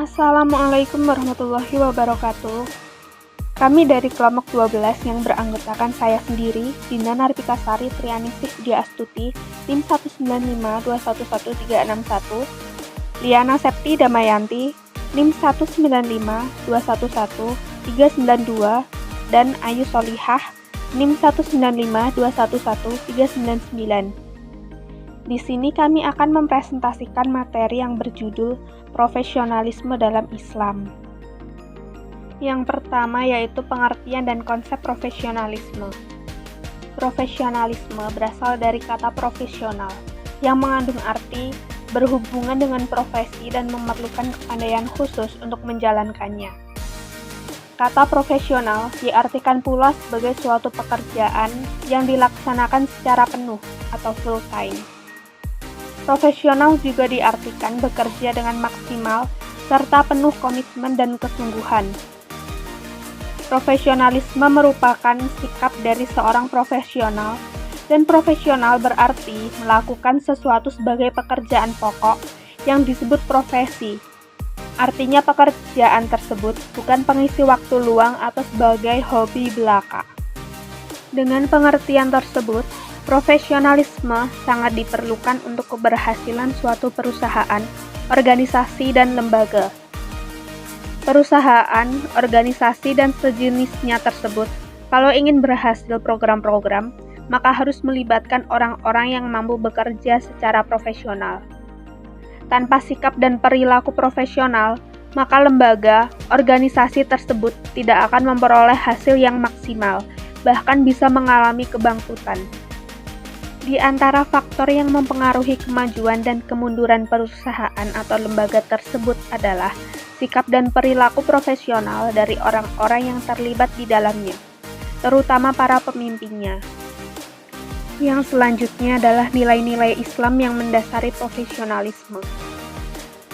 Assalamualaikum warahmatullahi wabarakatuh. Kami dari kelompok 12 yang beranggotakan saya sendiri, Dinda Narpikasari Trianingsih Widya Astuti, NIM 195211361, Liana Septi Damayanti, NIM 195211392, dan Ayu Solihah, NIM 195211399. Di sini kami akan mempresentasikan materi yang berjudul Profesionalisme dalam Islam. Yang pertama yaitu pengertian dan konsep profesionalisme. Profesionalisme berasal dari kata profesional, yang mengandung arti berhubungan dengan profesi dan memerlukan kepandaian khusus untuk menjalankannya. Kata profesional diartikan pula sebagai suatu pekerjaan yang dilaksanakan secara penuh atau full time. Profesional juga diartikan bekerja dengan maksimal serta penuh komitmen dan kesungguhan. Profesionalisme merupakan sikap dari seorang profesional, dan profesional berarti melakukan sesuatu sebagai pekerjaan pokok yang disebut profesi. Artinya pekerjaan tersebut bukan pengisi waktu luang atau sebagai hobi belaka. Dengan pengertian tersebut, profesionalisme sangat diperlukan untuk keberhasilan suatu perusahaan, organisasi, dan lembaga. Perusahaan, organisasi, dan sejenisnya tersebut, kalau ingin berhasil program-program, maka harus melibatkan orang-orang yang mampu bekerja secara profesional. Tanpa sikap dan perilaku profesional, maka lembaga, organisasi tersebut tidak akan memperoleh hasil yang maksimal, bahkan bisa mengalami kebangkrutan. Di antara faktor yang mempengaruhi kemajuan dan kemunduran perusahaan atau lembaga tersebut adalah sikap dan perilaku profesional dari orang-orang yang terlibat di dalamnya, terutama para pemimpinnya. Yang selanjutnya adalah nilai-nilai Islam yang mendasari profesionalisme.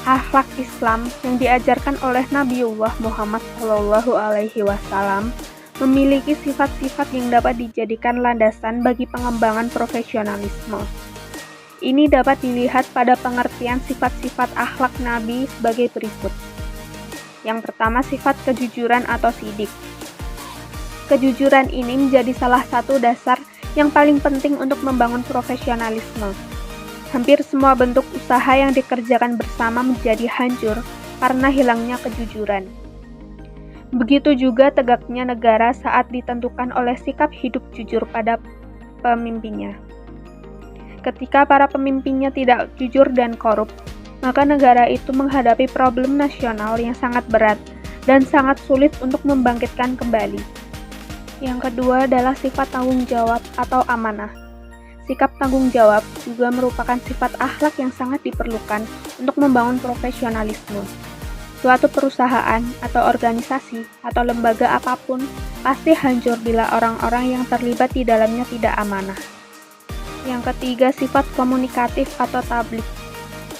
Akhlak Islam yang diajarkan oleh Nabiullah Muhammad SAW memiliki sifat-sifat yang dapat dijadikan landasan bagi pengembangan profesionalisme. Ini dapat dilihat pada pengertian sifat-sifat akhlak Nabi sebagai berikut. Yang pertama, sifat kejujuran atau sidik. Kejujuran ini menjadi salah satu dasar yang paling penting untuk membangun profesionalisme. Hampir semua bentuk usaha yang dikerjakan bersama menjadi hancur karena hilangnya kejujuran. Begitu juga tegaknya negara saat ditentukan oleh sikap hidup jujur pada pemimpinnya. Ketika para pemimpinnya tidak jujur dan korup, maka negara itu menghadapi problem nasional yang sangat berat dan sangat sulit untuk membangkitkan kembali. Yang kedua adalah sifat tanggung jawab atau amanah. Sikap tanggung jawab juga merupakan sifat akhlak yang sangat diperlukan untuk membangun profesionalisme. Suatu perusahaan atau organisasi atau lembaga apapun pasti hancur bila orang-orang yang terlibat di dalamnya tidak amanah. Yang ketiga, sifat komunikatif atau tablik.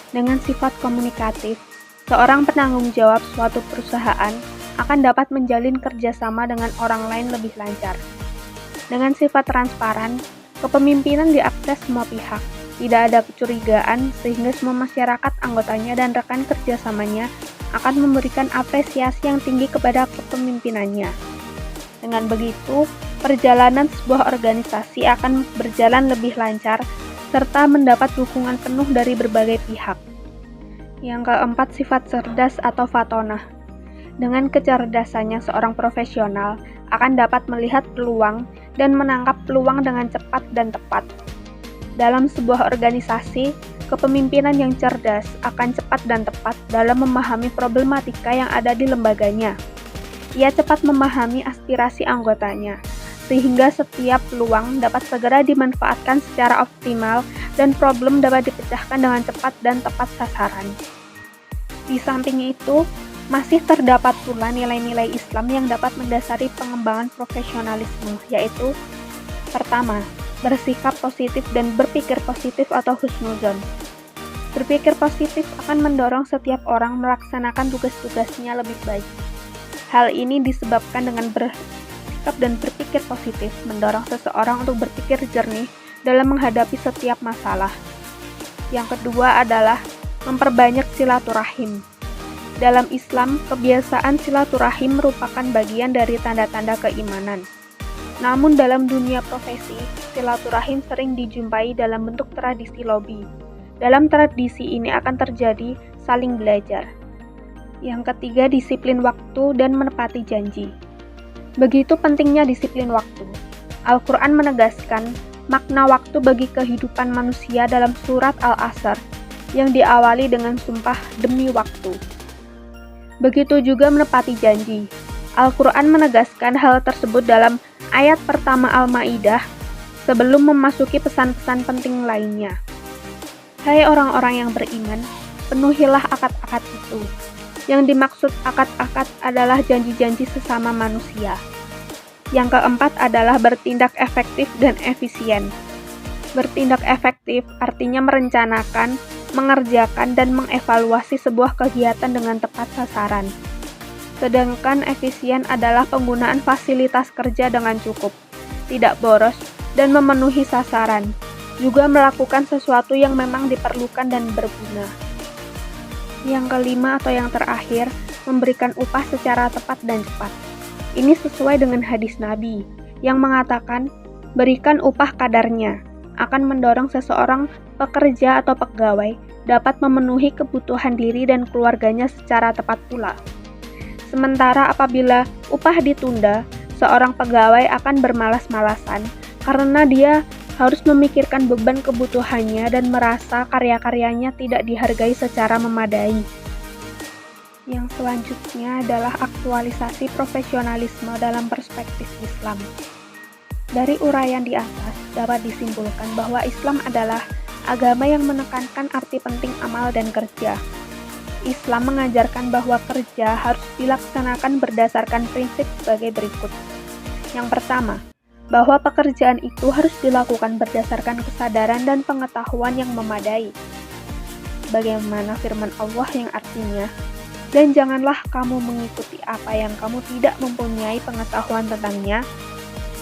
Dengan sifat komunikatif, seorang penanggung jawab suatu perusahaan akan dapat menjalin kerjasama dengan orang lain lebih lancar. Dengan sifat transparan, kepemimpinan diakses semua pihak. Tidak ada kecurigaan sehingga semua masyarakat, anggotanya, dan rekan kerjasamanya akan memberikan apresiasi yang tinggi kepada kepemimpinannya. Dengan begitu, perjalanan sebuah organisasi akan berjalan lebih lancar serta mendapat dukungan penuh dari berbagai pihak. Yang keempat, sifat cerdas atau fatonah. Dengan kecerdasannya, seorang profesional akan dapat melihat peluang dan menangkap peluang dengan cepat dan tepat. Dalam sebuah organisasi, kepemimpinan yang cerdas akan cepat dan tepat dalam memahami problematika yang ada di lembaganya. Ia cepat memahami aspirasi anggotanya, sehingga setiap peluang dapat segera dimanfaatkan secara optimal dan problem dapat dipecahkan dengan cepat dan tepat sasaran. Di samping itu, masih terdapat pula nilai-nilai Islam yang dapat mendasari pengembangan profesionalisme, yaitu pertama, bersikap positif dan berpikir positif atau husnuzon. Berpikir positif akan mendorong setiap orang melaksanakan tugas-tugasnya lebih baik. Hal ini disebabkan dengan bersikap dan berpikir positif mendorong seseorang untuk berpikir jernih dalam menghadapi setiap masalah. Yang kedua adalah memperbanyak silaturahim. Dalam Islam, kebiasaan silaturahim merupakan bagian dari tanda-tanda keimanan. Namun dalam dunia profesi, silaturahim sering dijumpai dalam bentuk tradisi lobi. Dalam tradisi ini akan terjadi saling belajar. Yang ketiga, disiplin waktu dan menepati janji. Begitu pentingnya disiplin waktu. Al-Quran menegaskan makna waktu bagi kehidupan manusia dalam surat Al-Asr yang diawali dengan sumpah demi waktu. Begitu juga menepati janji. Al-Quran menegaskan hal tersebut dalam ayat pertama Al-Ma'idah sebelum memasuki pesan-pesan penting lainnya. Hai orang-orang yang beriman, penuhilah akad-akad itu. Yang dimaksud akad-akad adalah janji-janji sesama manusia. Yang keempat adalah bertindak efektif dan efisien. Bertindak efektif artinya merencanakan, mengerjakan, dan mengevaluasi sebuah kegiatan dengan tepat sasaran. Sedangkan efisien adalah penggunaan fasilitas kerja dengan cukup, tidak boros, dan memenuhi sasaran. Juga melakukan sesuatu yang memang diperlukan dan berguna. Yang kelima atau yang terakhir, memberikan upah secara tepat dan cepat. Ini sesuai dengan hadis Nabi yang mengatakan, berikan upah kadarnya, akan mendorong seseorang pekerja atau pegawai dapat memenuhi kebutuhan diri dan keluarganya secara tepat pula. Sementara apabila upah ditunda, seorang pegawai akan bermalas-malasan karena dia harus memikirkan beban kebutuhannya dan merasa karya-karyanya tidak dihargai secara memadai. Yang selanjutnya adalah aktualisasi profesionalisme dalam perspektif Islam. Dari uraian di atas dapat disimpulkan bahwa Islam adalah agama yang menekankan arti penting amal dan kerja. Islam mengajarkan bahwa kerja harus dilaksanakan berdasarkan prinsip sebagai berikut. Yang pertama, bahwa pekerjaan itu harus dilakukan berdasarkan kesadaran dan pengetahuan yang memadai. Bagaimana firman Allah yang artinya, dan janganlah kamu mengikuti apa yang kamu tidak mempunyai pengetahuan tentangnya.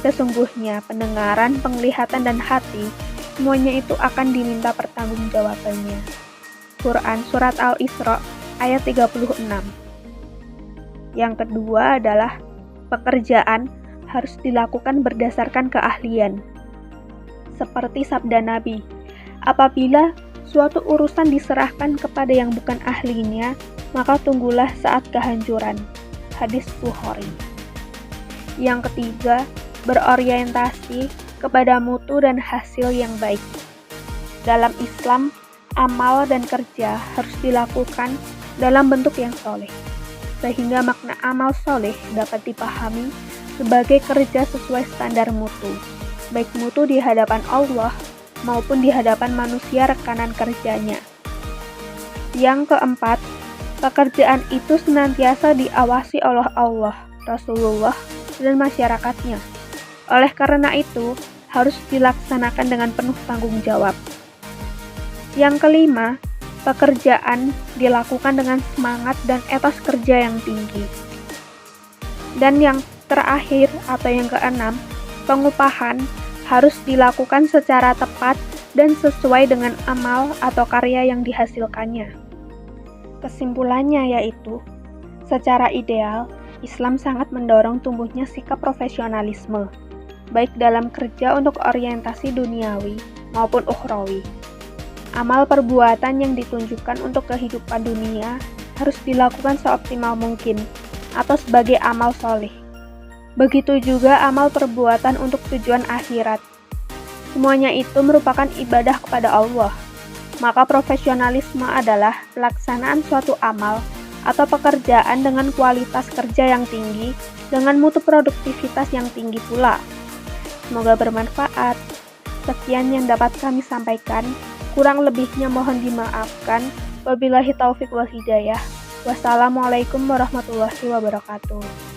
Sesungguhnya pendengaran, penglihatan, dan hati, semuanya itu akan diminta pertanggungjawabannya. Quran Surat Al-Isra ayat 36. Yang kedua adalah pekerjaan harus dilakukan berdasarkan keahlian. Seperti sabda Nabi, apabila suatu urusan diserahkan kepada yang bukan ahlinya, maka tunggulah saat kehancuran. Hadis Bukhari. Yang ketiga, berorientasi kepada mutu dan hasil yang baik. Dalam Islam, amal dan kerja harus dilakukan dalam bentuk yang soleh, sehingga makna amal soleh dapat dipahami sebagai kerja sesuai standar mutu, baik mutu di hadapan Allah maupun di hadapan manusia rekanan kerjanya. Yang keempat, pekerjaan itu senantiasa diawasi oleh Allah, Rasulullah, dan masyarakatnya. Oleh karena itu, harus dilaksanakan dengan penuh tanggung jawab. Yang kelima, pekerjaan dilakukan dengan semangat dan etos kerja yang tinggi. Dan yang terakhir atau yang keenam, pengupahan harus dilakukan secara tepat dan sesuai dengan amal atau karya yang dihasilkannya. Kesimpulannya yaitu, secara ideal, Islam sangat mendorong tumbuhnya sikap profesionalisme, baik dalam kerja untuk orientasi duniawi maupun ukhrawi. Amal perbuatan yang ditunjukkan untuk kehidupan dunia harus dilakukan seoptimal mungkin atau sebagai amal soleh. Begitu juga amal perbuatan untuk tujuan akhirat. Semuanya itu merupakan ibadah kepada Allah. Maka profesionalisme adalah pelaksanaan suatu amal atau pekerjaan dengan kualitas kerja yang tinggi, dengan mutu produktivitas yang tinggi pula. Semoga bermanfaat. Sekian yang dapat kami sampaikan. Kurang lebihnya mohon dimaafkan. Wabillahi taufik wal hidayah. Wassalamualaikum warahmatullahi wabarakatuh.